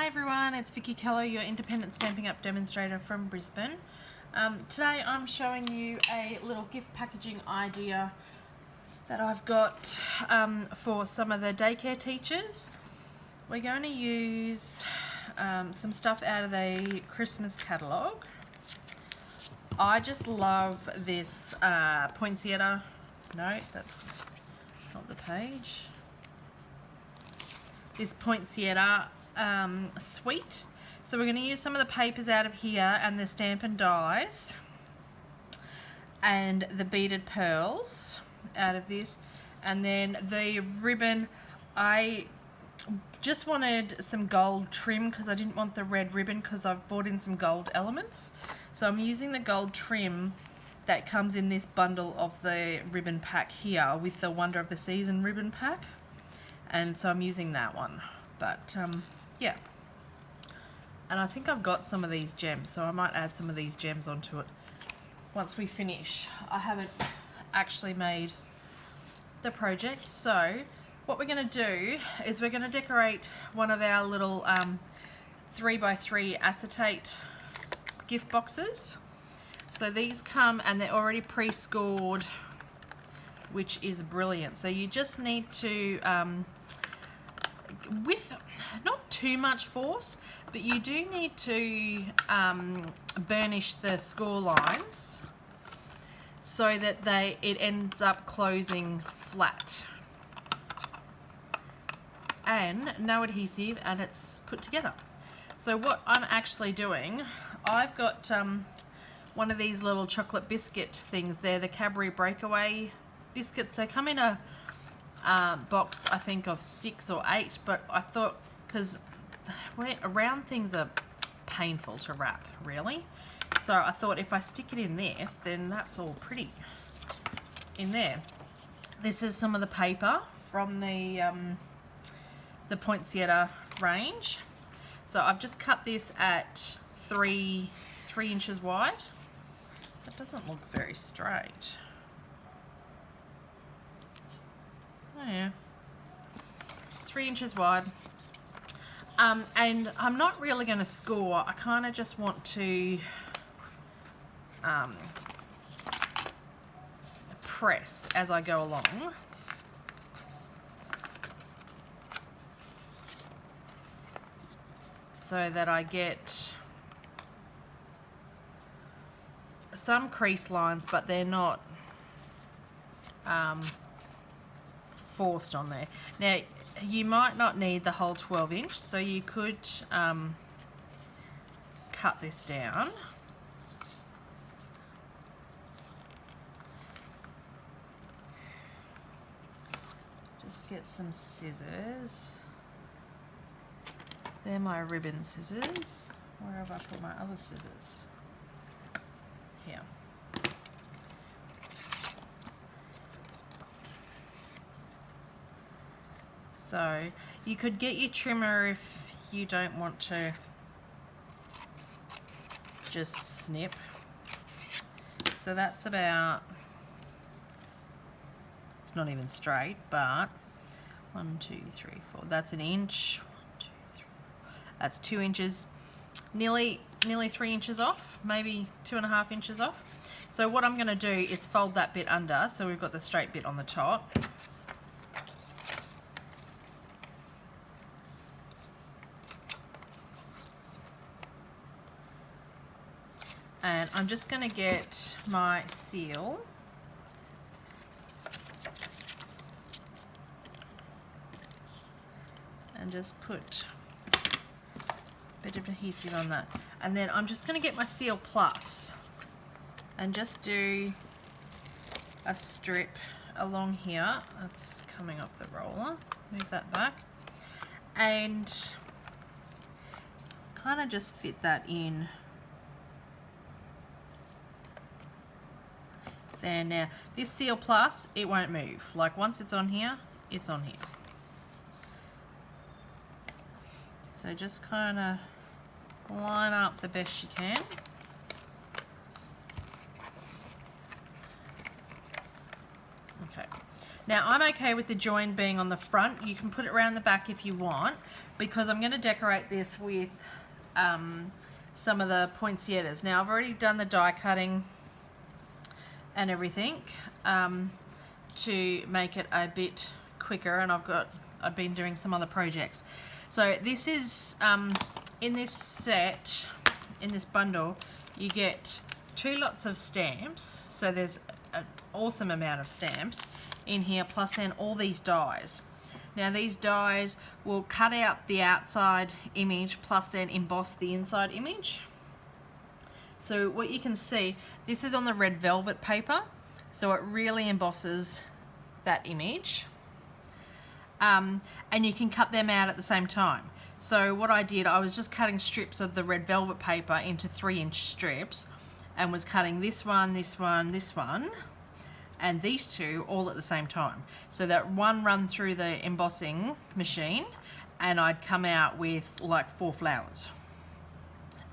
everyone, it's Vickie Kello, your independent Stampin' Up demonstrator from Brisbane. Today I'm showing you a little gift packaging idea that I've got for some of the daycare teachers. We're going to use some stuff out of the Christmas catalogue. I just love this Poinsettia. No, that's not the page. This Poinsettia suite. So we're going to use some of the papers out of here and the Stampin' Dies and the beaded pearls out of this, and then the ribbon. I just wanted some gold trim because I didn't want the red ribbon because I've bought in some gold elements. So I'm using the gold trim that comes in this bundle of the ribbon pack here with the Wonder of the Season ribbon pack. And so I'm using that one. But yeah. And I think I've got some of these gems, so I might add some of these gems onto it once we finish. I haven't actually made the project. So what we're going to do is we're going to decorate one of our little 3x3 acetate gift boxes. So these come and they're already pre-scored, which is brilliant. So you just need to with not too much force, but you do need to burnish the score lines so that it ends up closing flat and no adhesive, and it's put together. So what I'm actually doing, I've got one of these little chocolate biscuit things. They're the Cadbury Breakaway biscuits. They come in a box, I think, of 6 or 8, but I thought, because round things are painful to wrap, really, so I thought if I stick it in this, then that's all pretty in there. This is some of the paper from the Poinsettia range. So I've just cut this at 3 inches wide. That doesn't look very straight. Oh yeah, 3 inches wide. And I'm not really going to score. I kind of just want to press as I go along. So that I get some crease lines, but they're not forced on there. Now, you might not need the whole 12 inch, so you could cut this down. Just get some scissors. They're my ribbon scissors. Where have I put my other scissors? Here. So you could get your trimmer if you don't want to just snip. So that's about, it's not even straight, but 1, 2, 3, 4. That's an inch. 1, 2, 3. That's 2 inches. Nearly 3 inches off, maybe 2.5 inches off. So what I'm going to do is fold that bit under, so we've got the straight bit on the top. And I'm just going to get my seal and just put a bit of adhesive on that. And then I'm just going to get my Seal Plus and just do a strip along here. That's coming off the roller. Move that back. And kind of just fit that in there. Now this Seal Plus, it won't move. Like once it's on here, it's on here. So just kind of line up the best you can. Okay. Now I'm okay with the join being on the front. You can put it around the back if you want, because I'm going to decorate this with some of the poinsettias. Now I've already done the die cutting and everything to make it a bit quicker, and I've been doing some other projects. So this is in this set, in this bundle, you get 2 lots of stamps. So there's an awesome amount of stamps in here, plus then all these dies. Now these dies will cut out the outside image, plus then emboss the inside image. So what you can see, this is on the red velvet paper, so it really embosses that image. And you can cut them out at the same time. So what I did, I was just cutting strips of the red velvet paper into 3-inch strips, and was cutting this one, this one, this one, and these 2 all at the same time. So that one run through the embossing machine, and I'd come out with like 4 flowers.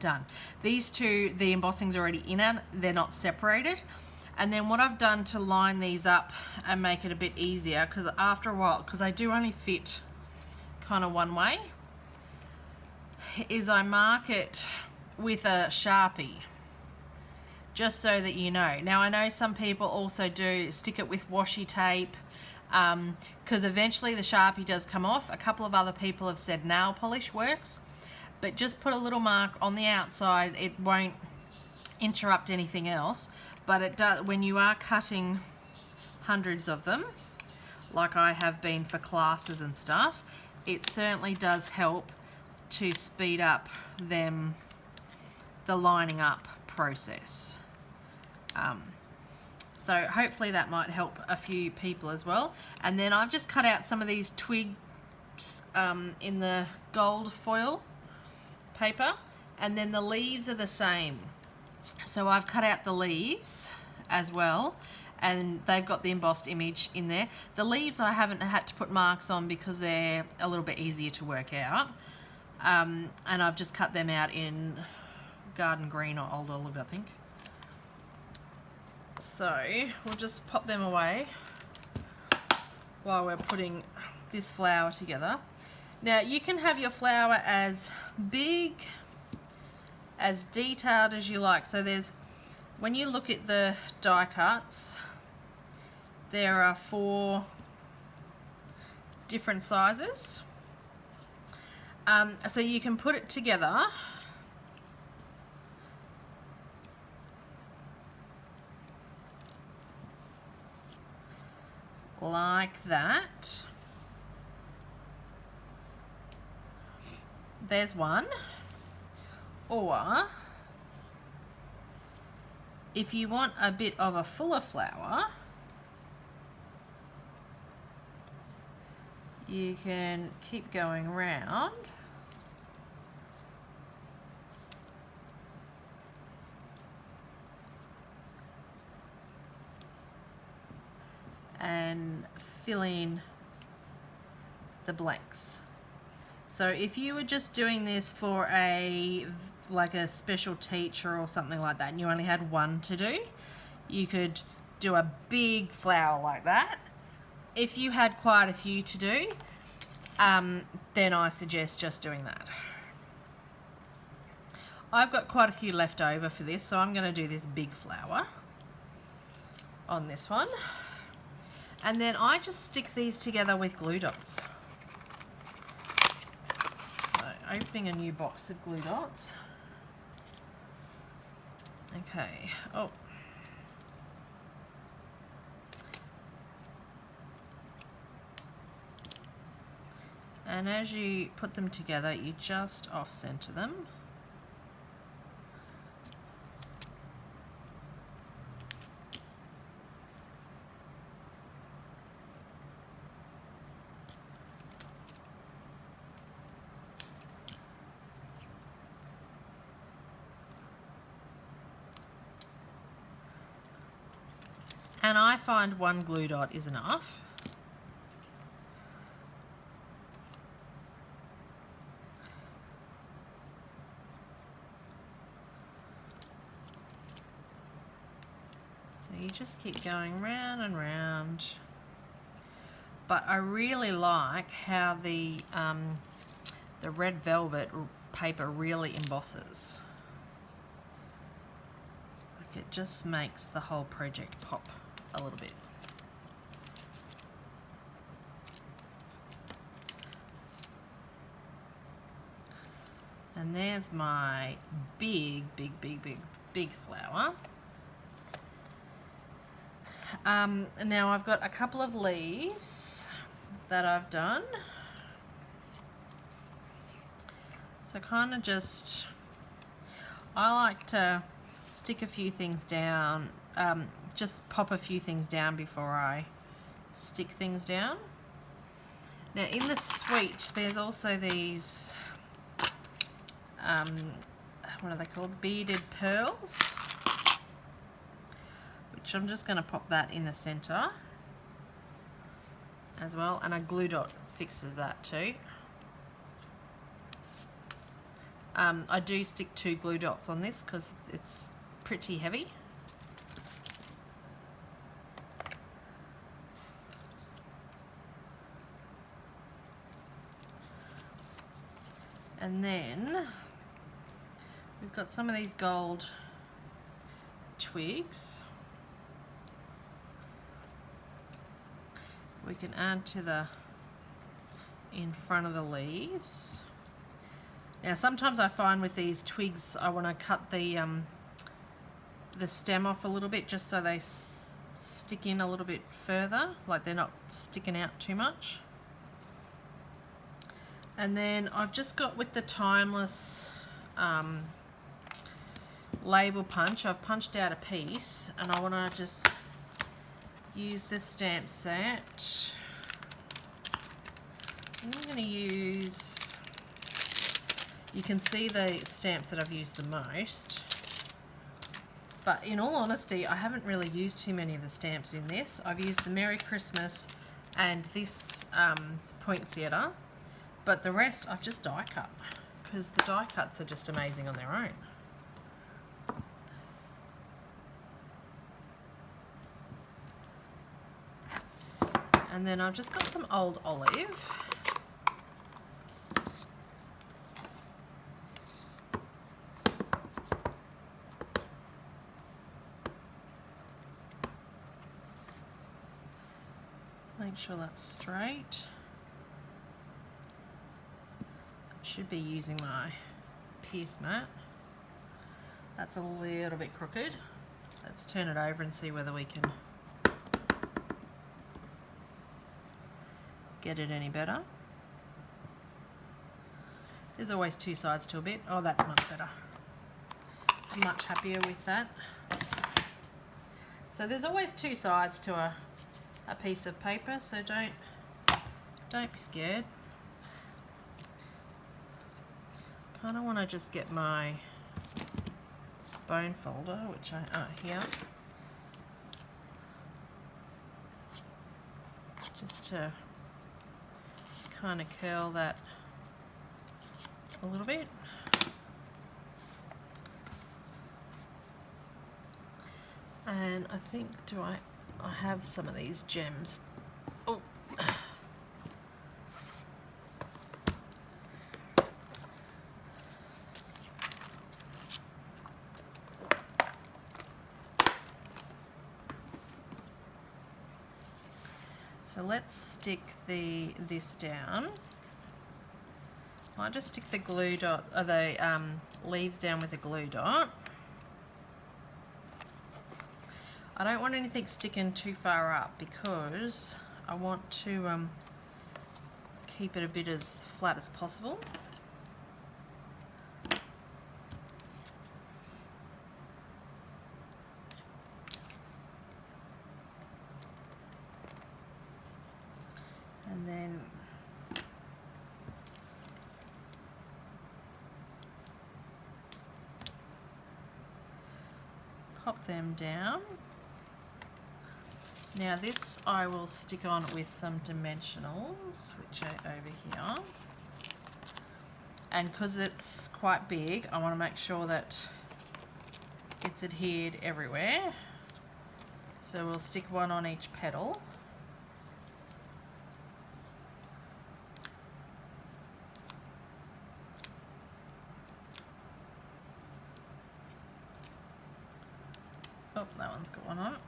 Done. These 2, the embossing's already in it, they're not separated. And then what I've done to line these up and make it a bit easier, because after a while, because they do only fit kind of one way, is I mark it with a Sharpie, just so that you know. Now I know some people also do stick it with washi tape, because eventually the Sharpie does come off. A couple of other people have said nail polish works, but just put a little mark on the outside. It won't interrupt anything else, but it does when you are cutting hundreds of them, like I have been for classes and stuff. It certainly does help to speed up the lining up process. So hopefully that might help a few people as well. And then I've just cut out some of these twigs in the gold foil paper, and then the leaves are the same. So I've cut out the leaves as well, and they've got the embossed image in there. The leaves I haven't had to put marks on because they're a little bit easier to work out. And I've just cut them out in garden green or old olive, I think. So we'll just pop them away while we're putting this flower together. Now you can have your flower as big, as detailed as you like. So when you look at the die cuts, there are 4 different sizes. So you can put it together like that. There's one. Or if you want a bit of a fuller flower, you can keep going round and fill in the blanks. So if you were just doing this for like a special teacher or something like that, and you only had one to do, you could do a big flower like that. If you had quite a few to do, then I suggest just doing that. I've got quite a few left over for this, so I'm going to do this big flower on this one. And then I just stick these together with glue dots. So opening a new box of glue dots. Okay. Oh. And as you put them together, you just off-center them. And I find one glue dot is enough. So you just keep going round and round. but I really like how the red velvet paper really embosses. Like, it just makes the whole project pop a little bit. And there's my big flower. Now I've got a couple of leaves that I've done. So kind of just, I like to stick a few things down, just pop a few things down before I stick things down. Now in the suite there's also these, what are they called? Beaded pearls, which I'm just going to pop that in the center as well, and a glue dot fixes that too. I do stick 2 glue dots on this because it's pretty heavy. And then we've got some of these gold twigs. We can add to the in front of the leaves. Now sometimes I find with these twigs I want to cut the stem off a little bit just so they stick in a little bit further, like they're not sticking out too much. And then I've just got, with the Timeless label punch, I've punched out a piece and I want to just use this stamp set. I'm going to use, you can see the stamps that I've used the most, but in all honesty I haven't really used too many of the stamps in this. I've used the Merry Christmas and this Poinsettia, but the rest I've just die cut because the die cuts are just amazing on their own. And then I've just got some old olive. Make sure that's straight. Should be using my pierce mat. That's a little bit crooked. Let's turn it over and see whether we can get it any better. There's always 2 sides to a bit. Oh, that's much better. I'm much happier with that. So there's always 2 sides to a piece of paper, so don't be scared. Kind of want to just get my bone folder, which here, just to kind of curl that a little bit. And I think, I have some of these gems. Oh. So let's stick this down. I'll just stick the glue dot, or the leaves down with a glue dot. I don't want anything sticking too far up because I want to keep it a bit as flat as possible. And then pop them down. Now this I will stick on with some dimensionals, which are over here. And because it's quite big, I want to make sure that it's adhered everywhere. So we'll stick one on each petal. Oh, that one's got one on it.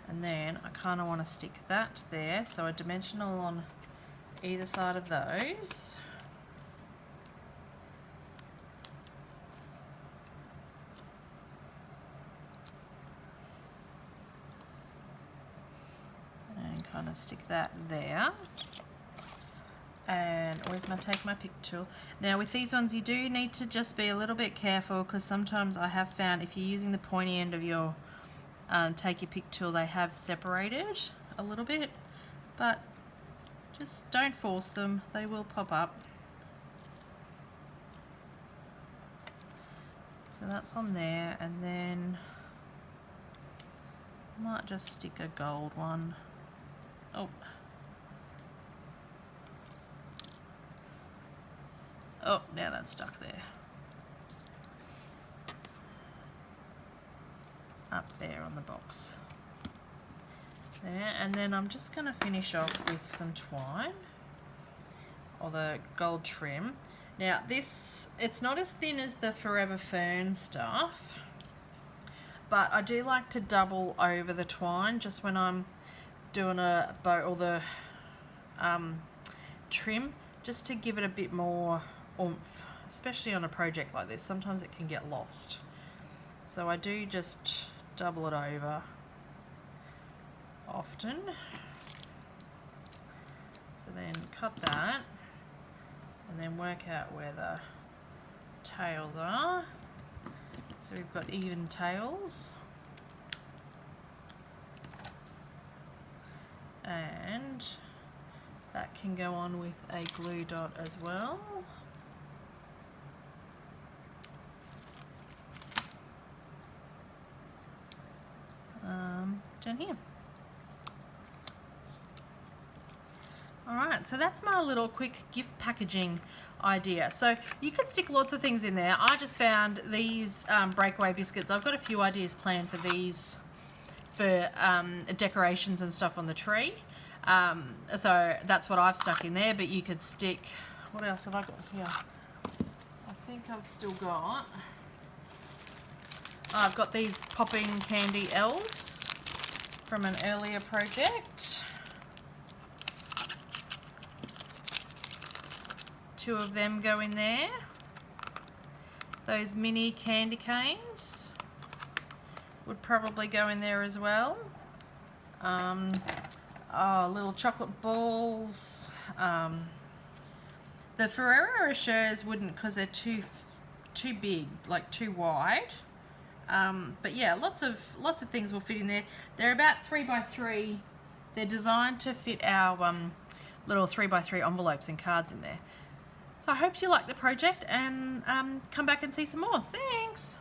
And then I kind of want to stick that there, so a dimensional on either side of those. And kind of stick that there. And where's my take my pick tool? Now with these ones you do need to just be a little bit careful, because sometimes I have found if you're using the pointy end of your take your pick tool, they have separated a little bit, but just don't force them, they will pop up. So that's on there, and then I might just stick a gold one. Oh. Oh, now that's stuck there. Up there on the box. There, and then I'm just going to finish off with some twine, or the gold trim. Now this, it's not as thin as the Forever Fern stuff, but I do like to double over the twine just when I'm doing a bow or the trim, just to give it a bit more oomph, especially on a project like this. Sometimes it can get lost, so I do just double it over often. So then cut that and then work out where the tails are. So we've got even tails, and that can go on with a glue dot as well. Down here. Alright, so that's my little quick gift packaging idea. So you could stick lots of things in there. I just found these breakaway biscuits. I've got a few ideas planned for these, for decorations and stuff on the tree. So that's what I've stuck in there, but you could stick, what else have I got here? I think I've still got, I've got these popping candy elves from an earlier project. 2 of them go in there. Those mini candy canes would probably go in there as well. Little chocolate balls. The Ferrero Rochers wouldn't, because they're too big, like too wide. But yeah, lots of things will fit in there. They're about 3x3. They're designed to fit our little 3x3 envelopes and cards in there. So I hope you like the project, and come back and see some more. Thanks.